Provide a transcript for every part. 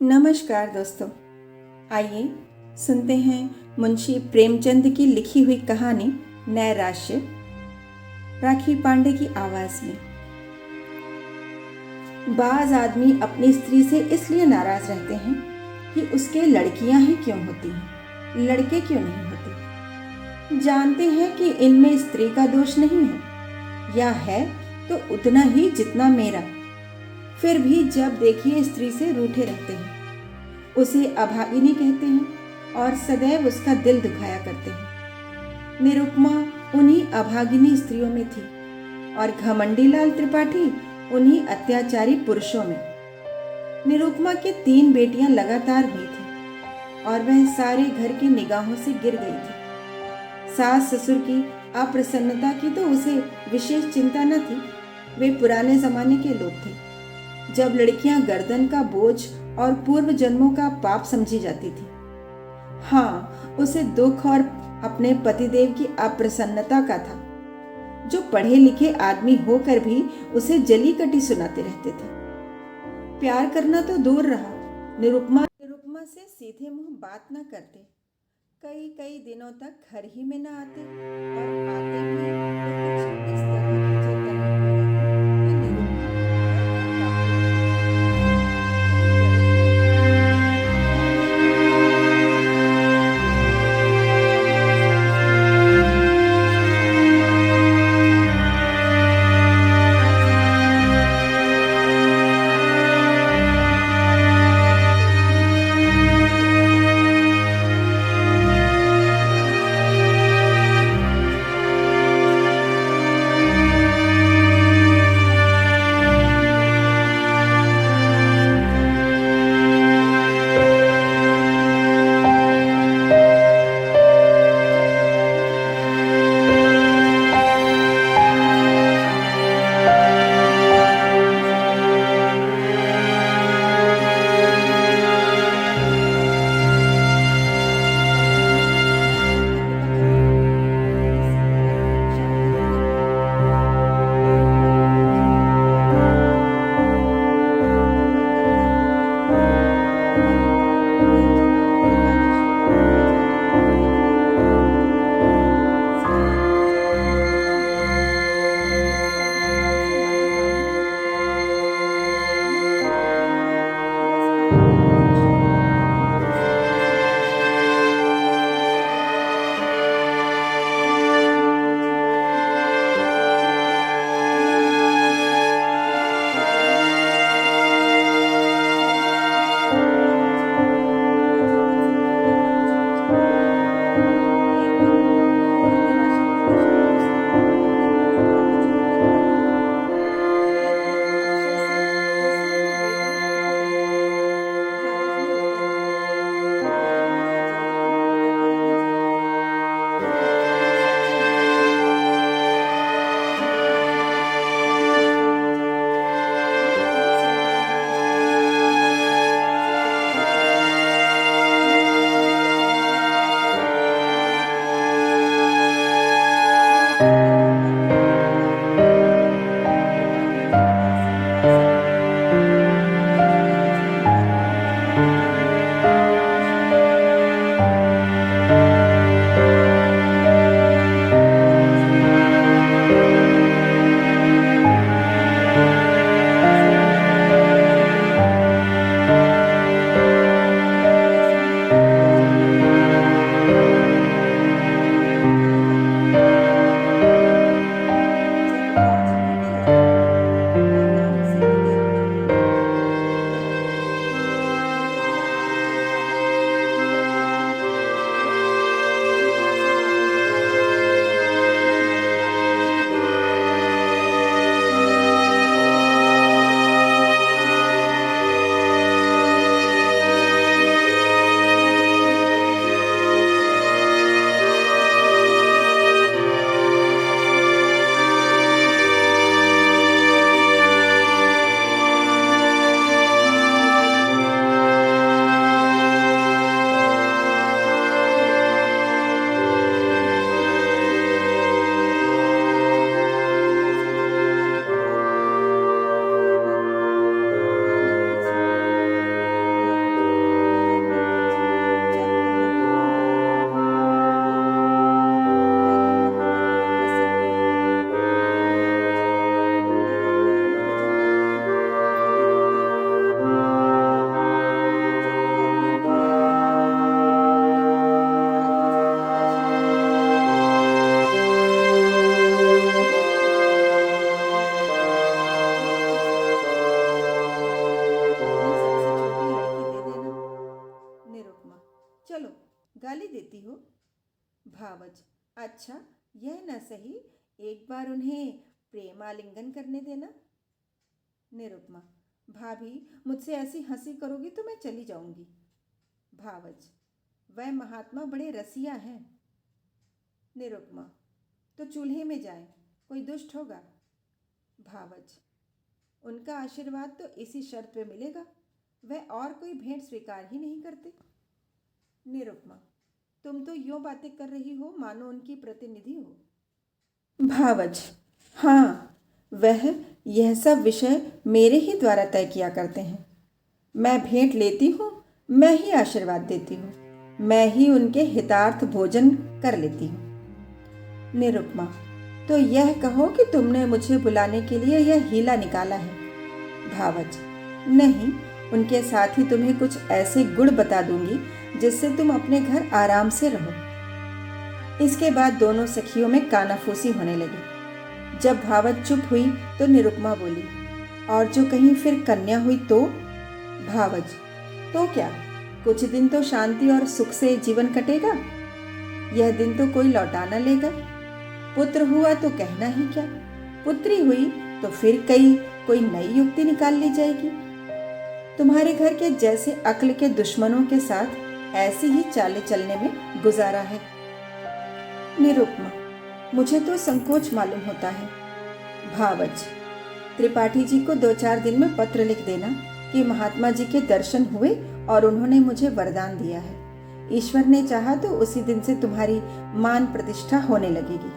नमस्कार दोस्तों, आइए सुनते हैं मुंशी प्रेमचंद की लिखी हुई कहानी नैराश्य, राखी पांडे की आवाज में। बाज आदमी अपनी स्त्री से इसलिए नाराज रहते हैं कि उसके लड़कियां ही क्यों होती हैं, लड़के क्यों नहीं होते। जानते हैं कि इनमें स्त्री का दोष नहीं है, या है तो उतना ही जितना मेरा। फिर भी जब देखिए स्त्री से रूठे रहते हैं, उसे अभागिनी कहते हैं और सदैव उसका दिल दुखाया करते हैं। निरुपमा उन्हीं अभागिनी स्त्रियों में थी और घमंडी लाल त्रिपाठी उन्हीं अत्याचारी पुरुषों में। निरुपमा की 3 बेटियां लगातार हुई थी और वह सारे घर की निगाहों से गिर गई थी। सास ससुर की अप्रसन्नता की तो उसे विशेष चिंता न थी, वे पुराने जमाने के लोग थे जब लड़कियां गर्दन का बोझ और पूर्व जन्मों का पाप समझी जाती थी। हाँ, उसे दुख और अपने पतिदेव की अप्रसन्नता का था, जो पढ़े लिखे आदमी होकर भी उसे जली कटी सुनाते रहते थे। प्यार करना तो दूर रहा, निरुपमा से सीधे मुंह बात न करते। कई कई दिनों तक घर ही में न आते और आते भी तो कुछ इस तरह खींचे तने हुए कि निरुपमा गाली देती हो? भावज, अच्छा, यह न सही, एक बार उन्हें प्रेमालिंगन करने देना। निरुपमा, भाभी, मुझसे ऐसी हंसी करोगी तो मैं चली जाऊंगी। भावज, वह महात्मा बड़े रसिया हैं। निरुपमा, तो चूल्हे में जाएं, कोई दुष्ट होगा। भावज, उनका आशीर्वाद तो इसी शर्त पे मिलेगा, वह और कोई भेंट स्वीकार ही नहीं करते। निरुपमा, तुम तो यूं बातें कर रही हो मानो उनकी प्रतिनिधि हो। भावज, हाँ, वह यह सब विषय मेरे ही द्वारा तय किया करते हैं। मैं भेंट लेती हूँ, मैं ही आशीर्वाद देती हूँ, मैं ही उनके हितार्थ भोजन कर लेती हूँ। निरुपमा, तो यह कहो कि तुमने मुझे बुलाने के लिए यह हीला निकाला है। भावज, नहीं, उनके साथ ही तुम्हें कुछ ऐसे गुण बता दूंगी जिससे तुम अपने घर आराम से रहो। इसके बाद दोनों सखियों में कानाफूसी होने लगी। जब भावज चुप हुई तो निरुपमा बोली, और जो कहीं फिर कन्या हुई तो? भावज, तो क्या, कुछ दिन तो शांति और सुख से जीवन कटेगा, यह दिन तो कोई लौटा न लेगा। पुत्र हुआ तो कहना ही क्या, पुत्री हुई तो फिर कोई नई युक्ति निकाल ली जाएगी। तुम्हारे घर के जैसे अक्ल के दुश्मनों के साथ ऐसी ही चालें चलने में गुजारा है। निरुपमा, मुझे तो संकोच मालूम होता है। भावज, त्रिपाठी जी को 2-4 दिन में पत्र लिख देना कि महात्मा जी के दर्शन हुए और उन्होंने मुझे वरदान दिया है। ईश्वर ने चाहा तो उसी दिन से तुम्हारी मान प्रतिष्ठा होने लगेगी।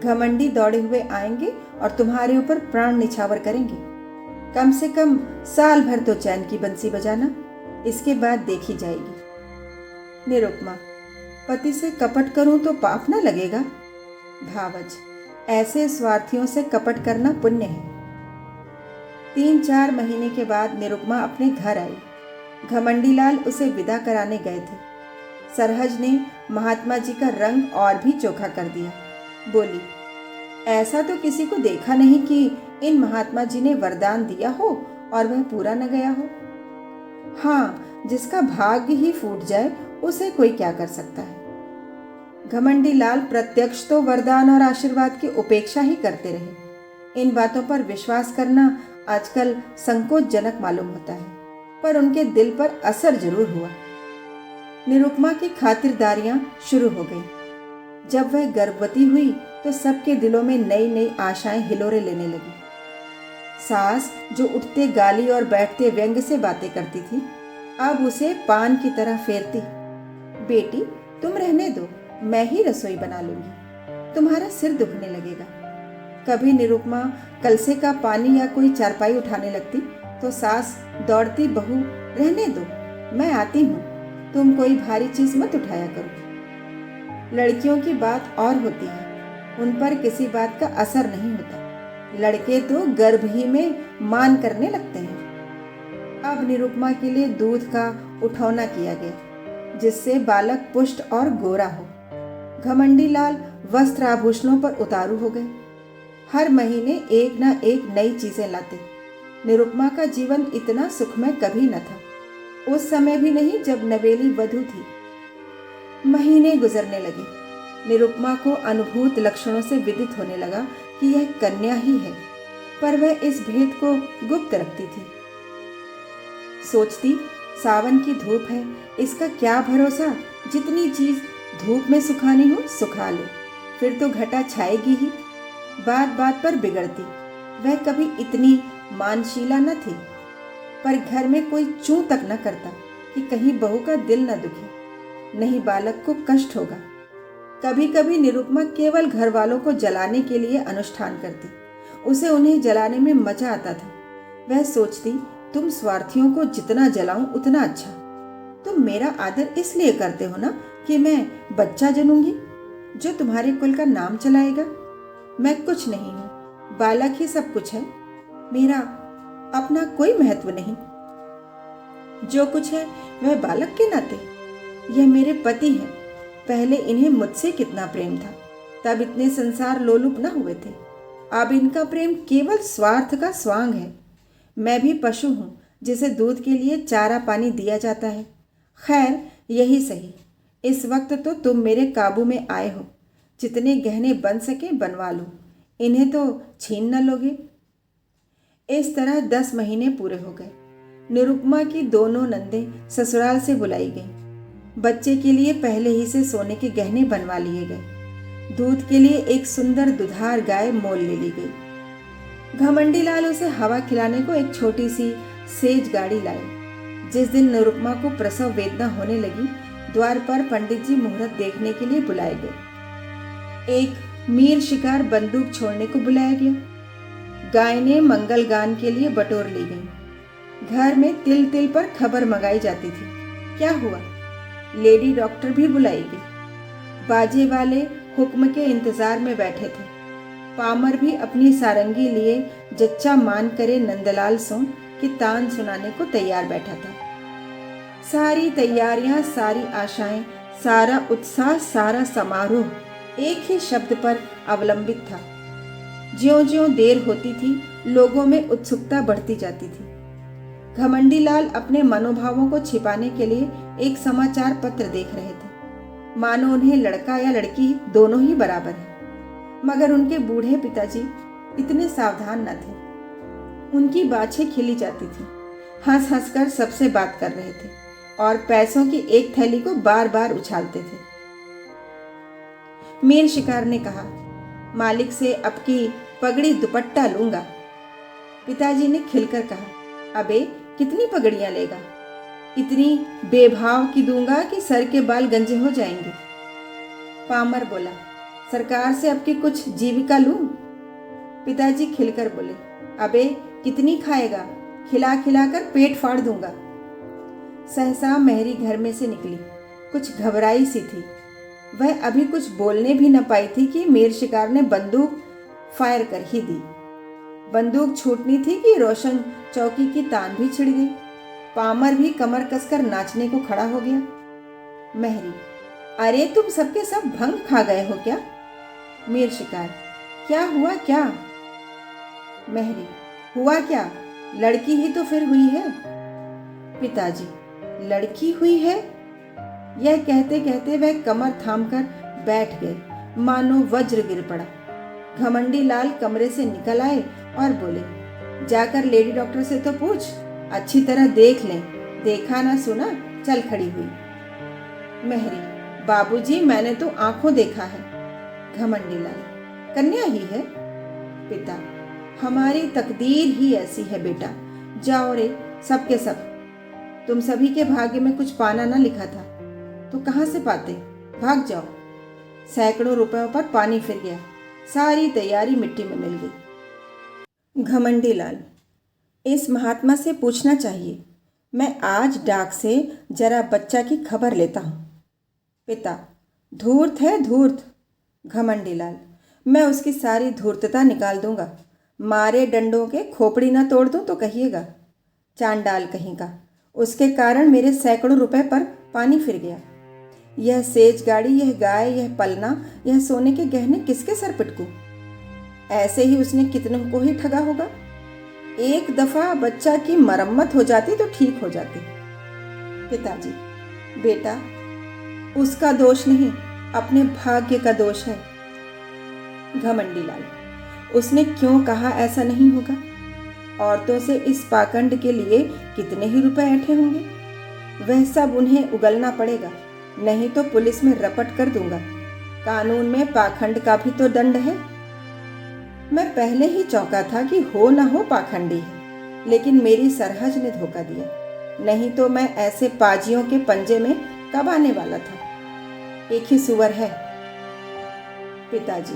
घमंडी दौड़े हुए आएंगे और तुम्हारे ऊपर प्राण निछावर करेंगे। कम से कम साल भर तो चैन की बंसी बजाना, इसके बाद देखी जाएगी। निरुपमा, पति से कपट करूं तो पाप न लगेगा? भावज, ऐसे स्वार्थियों से कपट करना पुण्य है। 3-4 महीने के बाद निरुपमा अपने घर आई। घमंडीलाल उसे विदा कराने गए थे। सरहज ने महात्मा जी का रंग और भी चोखा कर दिया। बोली, ऐसा तो किसी को देखा नहीं कि इन महात्मा जी ने वरदान दिया हो और वह पूरा न गया हो। हाँ, जिसका भाग्य ही फूट जाए उसे कोई क्या कर सकता है। घमंडी लाल प्रत्यक्ष तो वरदान और आशीर्वाद की उपेक्षा ही करते रहे। इन बातों पर विश्वास करना आजकल संकोचजनक मालूम होता है, पर उनके दिल पर असर जरूर हुआ। निरुपमा की खातिरदारियां शुरू हो गई। जब वह गर्भवती हुई तो सबके दिलों में नई नई आशाएं हिलोरे लेने लगी। सास जो उठते गाली और बैठते व्यंग से बातें करती थी, अब उसे पान की तरह फेरती। बेटी, तुम रहने दो, मैं ही रसोई बना लूंगी, तुम्हारा सिर दुखने लगेगा। कभी निरुपमा कलसे का पानी या कोई चारपाई उठाने लगती तो सास दौड़ती, बहू रहने दो, मैं आती हूँ, तुम कोई भारी चीज मत उठाया करो। लड़कियों की बात और होती है, उन पर किसी बात का असर नहीं होता। लड़के तो गर्भ ही में मान करने लगते हैं। अब निरुपमा के लिए दूध का उठौना किया गया जिससे बालक पुष्ट और गोरा हो। घमंडी लाल वस्त्र आभूषणों पर उतारू हो गए। हर महीने एक न एक नई चीजें लाते। निरुपमा का जीवन इतना सुखमय कभी न था, उस समय भी नहीं जब नवेली वधू थी। महीने गुजरने लगे। निरुपमा को अनुभूत लक्षणों से विदित होने लगा कि यह कन्या ही है, पर वह इस भेद को गुप्त रखती थी। सोचती, सावन की धूप है, इसका क्या भरोसा, जितनी चीज धूप में सुखानी हो सुखा लो, फिर तो घटा छाएगी ही। बात बात पर बिगड़ती। वह कभी इतनी मानशीला न थी, पर घर में कोई चूं तक न करता कि कहीं बहू का दिल न दुखे, नहीं बालक को कष्ट होगा। कभी कभी निरुपमा केवल घर वालों को जलाने के लिए अनुष्ठान करती। उसे उन्हें जलाने में मजा आता था। वह सोचती, तुम स्वार्थियों को जितना जलाऊं उतना अच्छा। तुम मेरा आदर इसलिए करते हो ना कि मैं बच्चा जनूंगी जो तुम्हारे कुल का नाम चलाएगा। मैं कुछ नहीं हूं, बालक ही सब कुछ है। मेरा अपना कोई महत्व नहीं। जो कुछ है वह बालक के नाते। यह मेरे पति हैं। पहले इन्हें मुझसे कितना प्रेम था, तब इतने संसार लोलुप न हुए थे। अब इनका प्रेम केवल स्वार्थ का स्वांग है। मैं भी पशु हूँ जिसे दूध के लिए चारा पानी दिया जाता है। खैर, यही सही, इस वक्त तो तुम मेरे काबू में आए हो, जितने गहने बन सके बनवा लो, इन्हें तो छीन न लोगे। इस तरह 10 महीने पूरे हो गए। निरुपमा की दोनों नंदें ससुराल से बुलाई गईं। बच्चे के लिए पहले ही से सोने के गहने बनवा लिए गए। दूध के लिए एक सुंदर दुधार गाय मोल ले ली गई। घमंडी लाल उसे हवा खिलाने को एक छोटी सी सेज गाड़ी लाए। जिस दिन निरुपमा को प्रसव वेदना होने लगी, द्वार पर पंडित जी मुहूर्त देखने के लिए बुलाए गए। एक मीर शिकार बंदूक छोड़ने को बुलाया गया। गाय ने मंगल गान के लिए बटोर ली गई। घर में तिल तिल पर खबर मंगाई जाती थी। क्या हुआ? लेडी डॉक्टर भी बुलाई गई। बाजे वाले हुक्म के इंतजार में बैठे थे। पामर भी अपनी सारंगी लिए जच्चा मान करे नंदलाल सो कि तान सुनाने को तैयार बैठा था। सारी तैयारियां, सारी आशाएं, सारा उत्साह, सारा समारोह एक ही शब्द पर अवलंबित था। ज्यों-ज्यों देर होती थी, लोगों में उत्सुकता बढ़ती जाती थी। घमंडी लाल अपने मनोभावों को छिपाने के लिए एक समाचार पत्र देख रहे थे, मानो उन्हें लड़का या लड़की दोनों ही बराबर है। मगर उनके बूढ़े पिताजी इतने सावधान न थे। उनकी बाछें खिली जाती थी, हंस हंस कर सबसे बात कर रहे थे और पैसों की एक थैली को बार बार उछालते थे। मीर शिकार ने कहा, मालिक से अब की पगड़ी दुपट्टा लूंगा। पिताजी ने खिलकर कहा, अबे कितनी पगड़ियां लेगा? इतनी बेभाव की दूंगा कि सर के बाल गंजे हो जाएंगे। पामर बोला, सरकार से अब की कुछ जीविका लूं? पिताजी खिलकर बोले, अबे कितनी खाएगा? खिला खिला कर पेट फाड़ दूंगा। सहसा मेहरी घर में से निकली, कुछ घबराई सी थी। वह अभी कुछ बोलने भी न पाई थी कि मीर शिकार ने बंदूक फायर कर ही दी। बंदूक छूटनी थी कि रोशन चौकी की तान भी छिड़ गई। पामर भी कमर कसकर नाचने को खड़ा हो गया। मेहरी, अरे तुम सबके सब भंग खा गए हो क्या? मीर शिकार, क्या हुआ क्या? मेहरी, हुआ क्या? लड़की ही तो फिर हुई है। पिताजी, लड़की हुई है? यह कहते कहते वह कमर थामकर बैठ गए, मानो वज्र गिर पड़ा। घमंडी लाल कमरे से निकल आए और बोले, जाकर लेडी डॉक्टर से तो पूछ, अच्छी तरह देख लें। देखा ना सुना, चल खड़ी हुई। मेहरी, बाबूजी मैंने तो आंखों देखा है। घमंडी लाल, कन्या ही है। पिता, हमारी तकदीर ही ऐसी है बेटा। जाओ रे सबके सब। तुम सभी के भाग्य में कुछ पाना ना लिखा था तो कहाँ से पाते? भाग जाओ। सैकड़ों रुपयों पर पानी फिर गया, सारी तैयारी मिट्टी में मिल गई। घमंडी लाल, इस महात्मा से पूछना चाहिए। मैं आज डाक से जरा बच्चा की खबर लेता हूँ। पिता, धूर्त है धूर्त। घमंडी लाल, मैं उसकी सारी धूर्तता निकाल दूंगा। मारे डंडों के खोपड़ी ना तोड़ दूं तो कहिएगा। चांडाल कहीं का, उसके कारण मेरे सैकड़ों रुपए पर पानी फिर गया। यह सेज गाड़ी, यह गाय, यह पलना, यह सोने के गहने किसके सर पिटकूं? ऐसे ही उसने कितनों को ही ठगा होगा। एक दफा बच्चा की मरम्मत हो जाती तो ठीक हो जाती। पिताजी, बेटा उसका दोष नहीं, अपने भाग्य का दोष है। घमंडी लाल, उसने क्यों कहा ऐसा नहीं होगा? औरतों से इस पाखंड के लिए कितने ही रुपए ऐंठे होंगे। वह सब उन्हें उगलना पड़ेगा, नहीं तो पुलिस में रपट कर दूंगा। कानून में पाखंड का भी तो दंड है। मैं पहले ही चौंका था कि हो ना हो पाखंडी है, लेकिन मेरी सरहज ने धोखा दिया, नहीं तो मैं ऐसे पाजियों के पंजे में कब आने वाला था। एक ही सुअर है। पिताजी,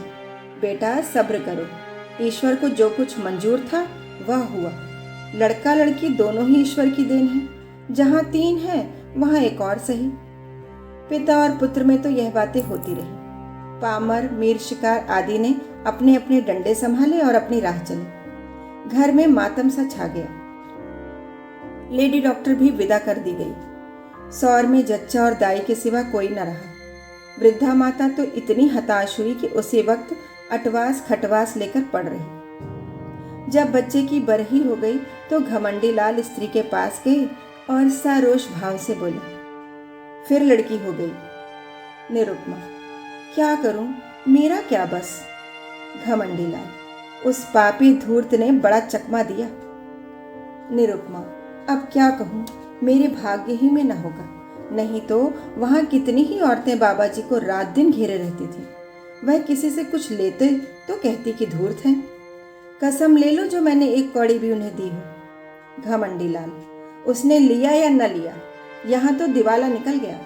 बेटा सब्र करो, ईश्वर को जो कुछ मंजूर था वह हुआ। लड़का लड़की दोनों ही ईश्वर की देन है। जहाँ 3 है वहाँ एक और सही। पिता और पुत्र में तो यह बातें होती रही। पामर, मीर शिकार आदि ने अपने अपने डंडे संभाले और अपनी राह चली। घर में मातम सा छा गया। लेडी डॉक्टर भी विदा कर दी गई। सौर में जच्चा और दाई के सिवा कोई न रहा। वृद्धा माता तो इतनी हताश हुई कि उसी वक्त अटवास खटवास लेकर पड़ रही। जब बच्चे की बरही हो गई तो घमंडी लाल स्त्री के पास गए और सारोष भाव से बोले, फिर लड़की हो गई, निरुपमा, क्या करूं, मेरा क्या बस। घमंडी लाल, उस पापी धूर्त ने बड़ा चकमा दिया। निरुपमा, अब क्या कहूं, मेरे भाग्य ही में न होगा, नहीं तो वहां कितनी ही औरतें बाबा जी को रात दिन घेरे रहती थी। वह किसी से कुछ लेते तो कहती कि धूर्त हैं। कसम ले लो जो मैंने एक कौड़ी भी उन्हें दी हो। घमंडी लाल, उसने लिया या न लिया, यहाँ तो दिवाला निकल गया।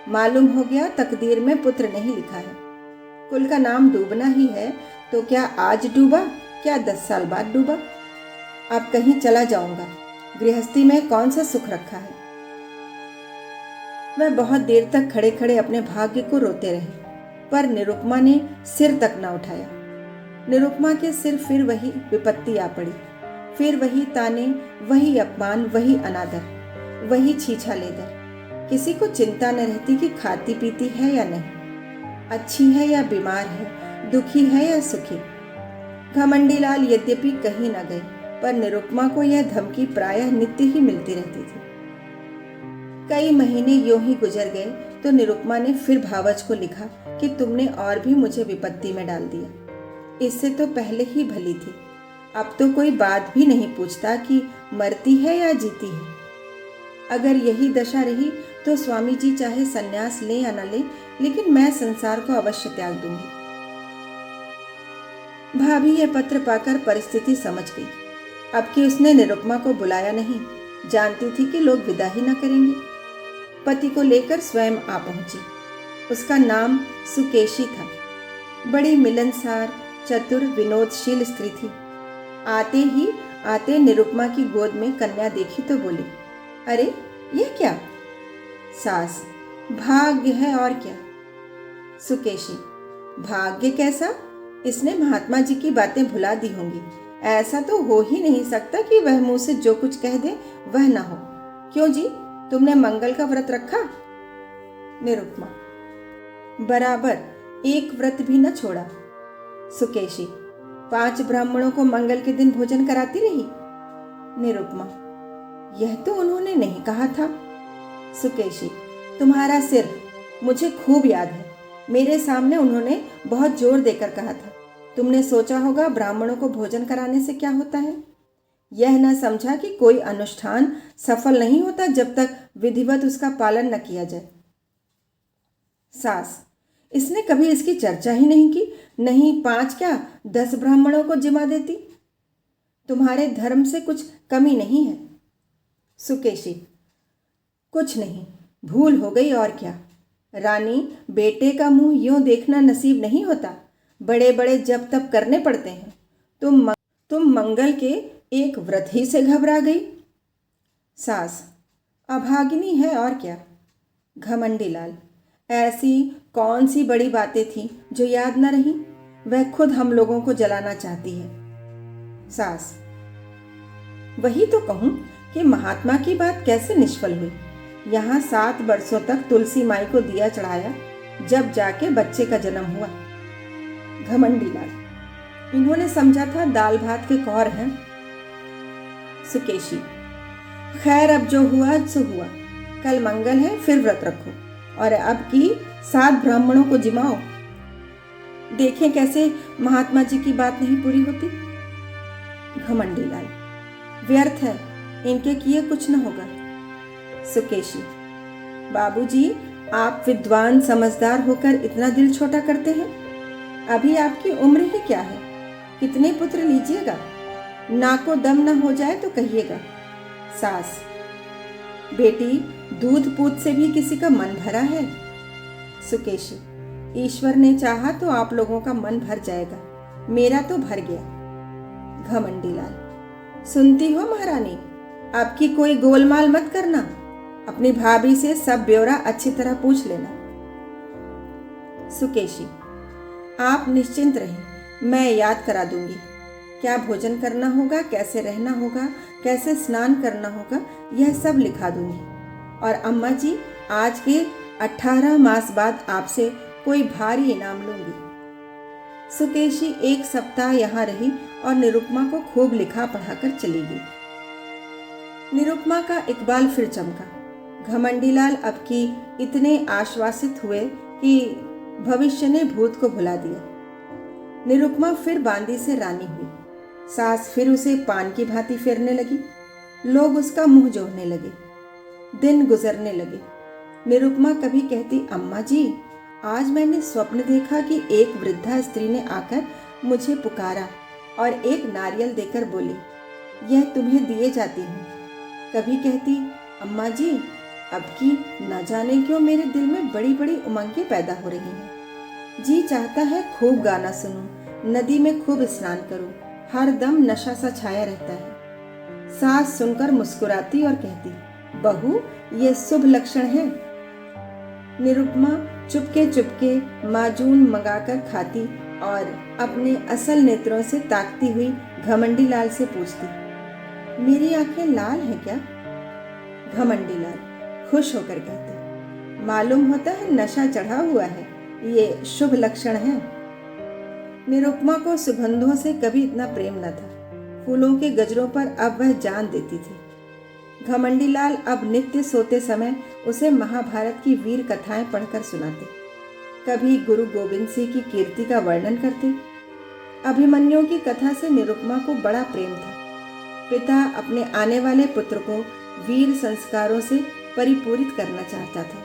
मालूम हो गया तकदीर में पुत्र नहीं लिखा है। कुल का नाम डूबना ही है तो क्या आज डूबा, क्या 10 साल बाद डूबा। अब कहीं चला जाऊंगा, गृहस्थी में कौन सा सुख रखा है। वह बहुत देर तक खड़े खड़े अपने भाग्य को रोते रहे, पर निरुपमा ने सिर तक न उठाया। निरुपमा के सिर फिर वही विपत्ति आ पड़ी, फिर वही ताने, वही अपमान, वही अनादर, वही छीछा लेदर। किसी को चिंता न रहती कि खाती पीती है या नहीं, अच्छी है या बीमार है, दुखी है या सुखी। घमंडी लाल यद्यपि कहीं न गए, पर निरुपमा को यह धमकी प्रायः नित्य ही मिलती रहती थी। कई महीने यूं ही गुजर गए तो निरुपमा ने फिर भावज को लिखा कि तुमने और भी मुझे विपत्ति में डाल दिया। इससे तो पहले ही भली थी, अब तो कोई बात भी नहीं पूछता कि मरती है या जीती है। अगर यही दशा रही तो स्वामी जी चाहे सन्यास ले या न ले, लेकिन मैं संसार को अवश्य त्याग दूंगी। भाभी ये पत्र पाकर परिस्थिति समझ गई। अब कि उसने निरुपमा को बुलाया नहीं, जानती थी कि लोग विदा ही न करेंगे। पति को लेकर स्वयं आ पहुंची। उसका नाम सुकेशी था। बड़ी मिलनसार, चतुर, विनोदशील स्त्री थी। आते निरुपमा की गोद में कन्या देखी तो बोली, अरे यह क्या। सास, भाग्य है और क्या। सुकेशी, भाग्य कैसा, इसने महात्मा जी की बातें भुला दी होंगी। ऐसा तो हो ही नहीं सकता कि वह मुंह से जो कुछ कह दे वह ना हो। क्यों जी, तुमने मंगल का व्रत रखा। निरुपमा, बराबर एक व्रत भी न छोड़ा। सुकेशी, 5 ब्राह्मणों को मंगल के दिन भोजन कराती रही। निरुपमा, यह तो उन्होंने नहीं कहा था। सुकेशी, तुम्हारा सिर, मुझे खूब याद है, मेरे सामने उन्होंने बहुत जोर देकर कहा था। तुमने सोचा होगा ब्राह्मणों को भोजन कराने से क्या होता है। यह न समझा कि कोई अनुष्ठान सफल नहीं होता जब तक विधिवत उसका पालन न किया जाए। सास, इसने कभी इसकी चर्चा ही नहीं की। नहीं 5 क्या 10 ब्राह्मणों को जिमा देती। तुम्हारे धर्म से कुछ कमी नहीं है। सुकेशी, कुछ नहीं, भूल हो गई और क्या। रानी, बेटे का मुंह यूं देखना नसीब नहीं होता, बड़े बड़े जप तप करने पड़ते हैं। तुम मंगल के एक व्रत ही से घबरा गई। सास, अभागिनी है और क्या। घमंडी लाल, ऐसी कौन सी बड़ी बातें थी जो याद न रही। वह खुद हम लोगों को जलाना चाहती है। सास, वही तो कहूं कि महात्मा की बात कैसे निष्फल हुई। यहाँ 7 वर्षों तक तुलसी माई को दिया चढ़ाया, जब जाके बच्चे का जन्म हुआ। घमंडी लाल, इन्होंने समझा था दाल भात के कौर हैं। सुकेशी, खैर अब जो हुआ सो हुआ, कल मंगल है, फिर व्रत रखो और अब की 7 ब्राह्मणों को जिमाओ। देखें कैसे महात्मा जी की बात नहीं पूरी होती। घमंडी लाल, व्यर्थ है, इनके किए कुछ न होगा। सुकेशी, बाबूजी, आप विद्वान समझदार होकर इतना दिल छोटा करते हैं। अभी आपकी उम्र ही क्या है, कितने पुत्र लीजिएगा। नाको दम न हो जाए तो कहिएगा। सास, बेटी, दूध पूत से भी किसी का मन भरा है। सुकेशी, ईश्वर ने चाहा तो आप लोगों का मन भर जाएगा, मेरा तो भर गया। घमंडी लाल, सुनती हो महारानी, आपकी कोई गोलमाल मत करना, अपनी भाभी से सब ब्यौरा अच्छी तरह पूछ लेना। सुकेशी, आप निश्चिंत रहें, मैं याद करा दूंगी। क्या भोजन करना होगा, कैसे रहना होगा, कैसे स्नान करना होगा, यह सब लिखा दूंगी। और अम्मा जी, आज के 18 मास बाद आपसे कोई भारी इनाम लूंगी। सुकेशी 1 सप्ताह यहाँ रही और निरुपमा को खूब लिखा पढ़ाकर चली गई। निरुपमा का इकबाल फिर चमका। घमंडी लाल अब की इतने आश्वासित हुए कि भविष्य ने भूत को भुला दिया। निरुपमा फिर बांदी से रानी हुई। सास फिर उसे पान की भांति फेरने लगी। लोग उसका मुंह जोहने लगे। दिन गुजरने लगे। निरुपमा कभी कहती, अम्मा जी, आज मैंने स्वप्न देखा कि एक वृद्धा स्त्री ने आकर मुझे पुकारा और एक नारियल देकर बोली, यह तुम्हें दिए जाती हूँ। कभी कहती, अम्मा जी, अब की न जाने क्यों मेरे दिल में बड़ी बड़ी उमंगें पैदा हो रही हैं। जी चाहता है खूब गाना सुनूं, नदी में खूब स्नान करूं, हर दम नशा सा छाया रहता है। सास सुनकर मुस्कुराती और कहती, बहू, ये शुभ लक्षण है। निरुपमा चुपके चुपके माजून मंगाकर खाती और अपने असल नेत्रों से ताकती हुई घमंडी लाल से पूछती, मेरी आंखें लाल हैं क्या? घमंडी लाल खुश होकर कहते, मालूम होता है नशा चढ़ा हुआ है, ये शुभ लक्षण है। निरुपमा को सुगंधों से कभी इतना प्रेम न था। फूलों के गजरों पर अब वह जान देती थी। घमंडी लाल अब नित्य सोते समय उसे महाभारत की वीर कथाएं पढ़कर सुनाते। कभी गुरु गोविंद सिंह की कीर्ति का वर्णन करते। अभिमन्यु की कथा से निरुपमा को बड़ा प्रेम था। पिता अपने आने वाले पुत्र को वीर संस्कारों से परिपूरित करना चाहता था।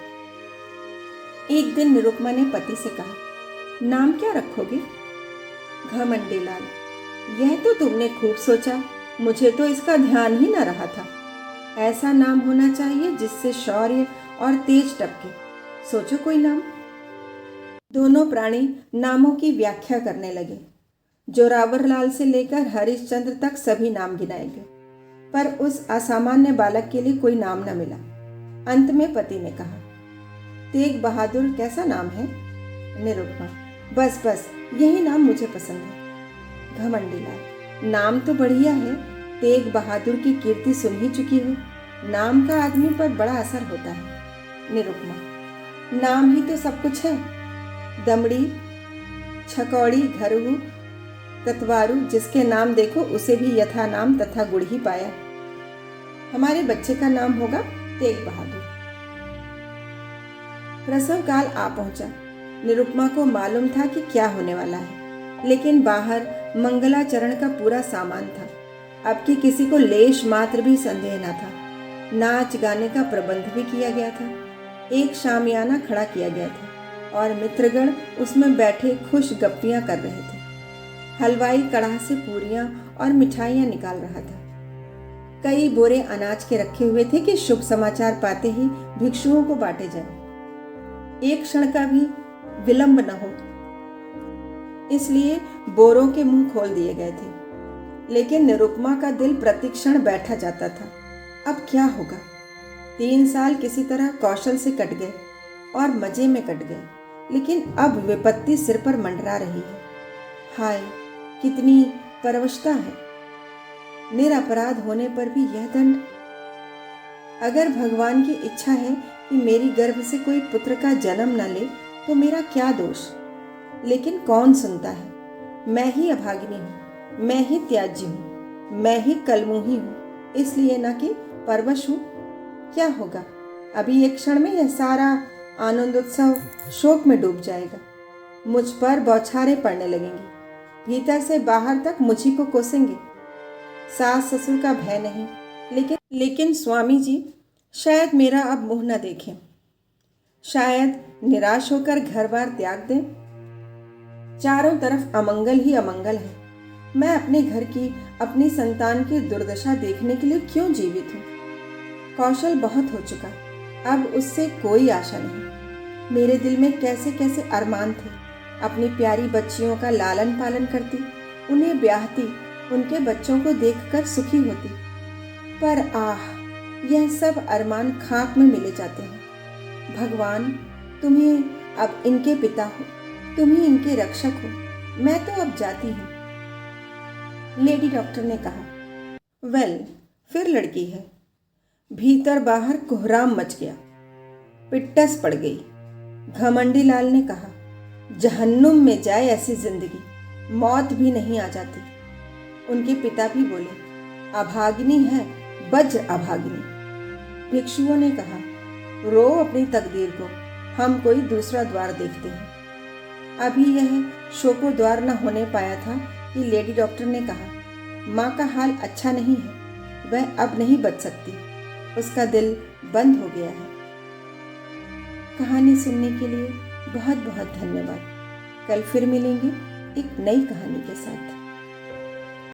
एक दिन निरुपमा ने पति से कहा, नाम क्या रखोगे? घमंडी लाल, यह तो तुमने खूब सोचा, मुझे तो इसका ध्यान ही न रहा था। ऐसा नाम होना चाहिए जिससे शौर्य और तेज टपके। सोचो कोई नाम। दोनों प्राणी नामों की व्याख्या करने लगे। जोरावर लाल से लेकर हरिश्चंद्र तक सभी नाम गिनाए गए, पर उस असामान्य बालक के लिए कोई नाम न मिला। अंत में पति ने कहा, तेग बहादुर कैसा नाम है? निरुपमा, बस बस यही नाम मुझे पसंद है। घमंडी लाल, नाम तो बढ़िया है, तेग बहादुर की कीर्ति सुन ही चुकी हूँ। नाम का आदमी पर बड़ा असर होता है। निरुपमा, नाम ही तो सब कुछ है। दमड़ी, छकौड़ी, घरहू, कतवारू, जिसके नाम देखो उसे भी यथा नाम तथा गुड़ ही पाया। हमारे बच्चे का नाम होगा तेग बहादुर। प्रसव काल आ पहुंचा। निरुपमा को मालूम था कि क्या होने वाला है, लेकिन बाहर मंगलाचरण का पूरा सामान था। अब कि किसी को लेश मात्र भी संदेह न था। नाच गाने का प्रबंध भी किया गया था। एक शामियाना खड़ा किया गया था और मित्रगण उसमें बैठे खुश गप्पियां कर रहे थे। हलवाई कड़ाह से पूरियां और मिठाइयां निकाल रहा था। कई बोरे अनाज के रखे हुए थे कि शुभ समाचार पाते ही भिक्षुओं को बांटे जाए। एक क्षण का भी विलंब न हो, इसलिए बोरों के मुंह खोल दिए गए थे। लेकिन निरुपमा का दिल प्रतिक्षण बैठा जाता था। अब क्या होगा? 3 साल किसी तरह कौशल से कट गए और मजे में कट गए, लेकिन अब विपत्ति सिर पर मंडरा रही है। हाय, कितनी परवशता है! निरपराध होने पर भी यह दंड। अगर भगवान की इच्छा है कि मेरी गर्भ से कोई पुत्र का जन्म न ले तो मेरा क्या दोष? लेकिन कौन सुनता है? मैं ही अभागिनी हूँ, मैं ही त्याज्य हूँ, मैं ही कलमुही हूँ, इसलिए न कि परवश हूँ। क्या होगा? अभी एक क्षण में यह सारा आनंद उत्सव शोक में डूब जाएगा। मुझ पर बौछारें पड़ने लगेंगी, भीतर से बाहर तक मुझी को कोसेंगे। सास ससुर का भय नहीं, लेकिन स्वामी जी शायद मेरा अब मुंह न देखें, शायद निराश होकर घर बार त्याग दें। चारों तरफ अमंगल ही अमंगल है। मैं अपने घर की, अपनी संतान की दुर्दशा देखने के लिए क्यों जीवित हूँ? कौशल बहुत हो चुका, अब उससे कोई आशा नहीं। मेरे दिल में कैसे कैसे अरमान थे। अपनी प्यारी बच्चियों का लालन पालन करती, उन्हें ब्याहती, उनके बच्चों को देखकर सुखी होती। पर आह, यह सब अरमान खाक में मिले जाते हैं। भगवान, तुम्हें अब इनके पिता हो, तुम ही इनके रक्षक हो। मैं तो अब जाती हूँ। लेडी डॉक्टर ने कहा। वेल, फिर लड़की है। भीतर बाहर कोहराम मच गया, पिट्टस पड़ गई। घमंडी लाल ने कहा, जहन्नुम में जाए ऐसी जिंदगी, मौत भी नहीं आ जाती। उनके पिता भी बोले, अभागिनी है, वज्र अभागिनी। भिक्षुओं ने कहा, रो अपनी तकदीर को, हम कोई दूसरा द्वार देखते हैं। अभी यह शोको द्वार न होने पाया था कि लेडी डॉक्टर ने कहा, माँ का हाल अच्छा नहीं है, वह अब नहीं बच सकती, उसका दिल बंद हो गया है। कहानी सुनने के लिए बहुत बहुत धन्यवाद। कल फिर मिलेंगे एक नई कहानी के साथ।